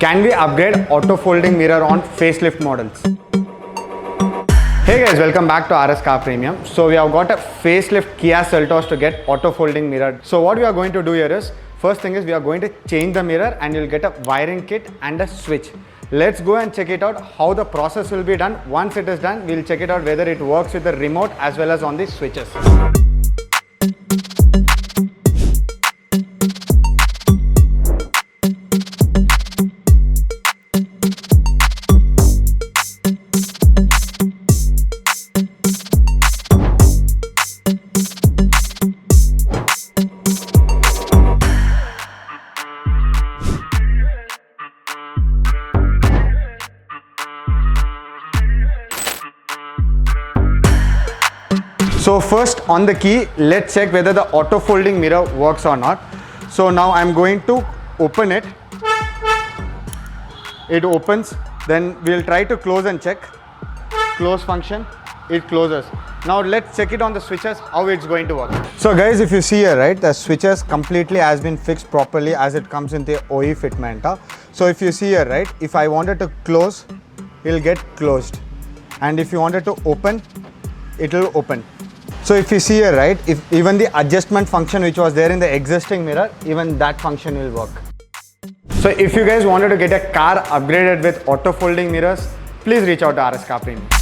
Can we upgrade auto folding mirror on facelift models? Hey guys, welcome back to RSCARPREMIUM. So we have got a facelift Kia SELTOS to get auto folding mirror. So what we are going to do here is, first thing is we are going to change the mirror and you'll get a wiring kit and a switch. Let's go and check it out how the process will be done. Once it is done, we'll check it out whether it works with the remote as well as on the switches. So first on the key, let's check whether the auto folding mirror works or not. So now I'm going to open it. It opens. Then we'll try to close and check. Close function, it closes. Now let's check it on the switches, how it's going to work. So guys, if you see here, right, the switches completely has been fixed properly as it comes in the OE fitment. So if you see here, right, if I wanted to close, it'll get closed. And if you wanted to open, it will open. So if you see here, right, if even the adjustment function which was there in the existing mirror, even that function will work. So if you guys wanted to get a car upgraded with auto folding mirrors, please reach out to RSCARPREMIUM.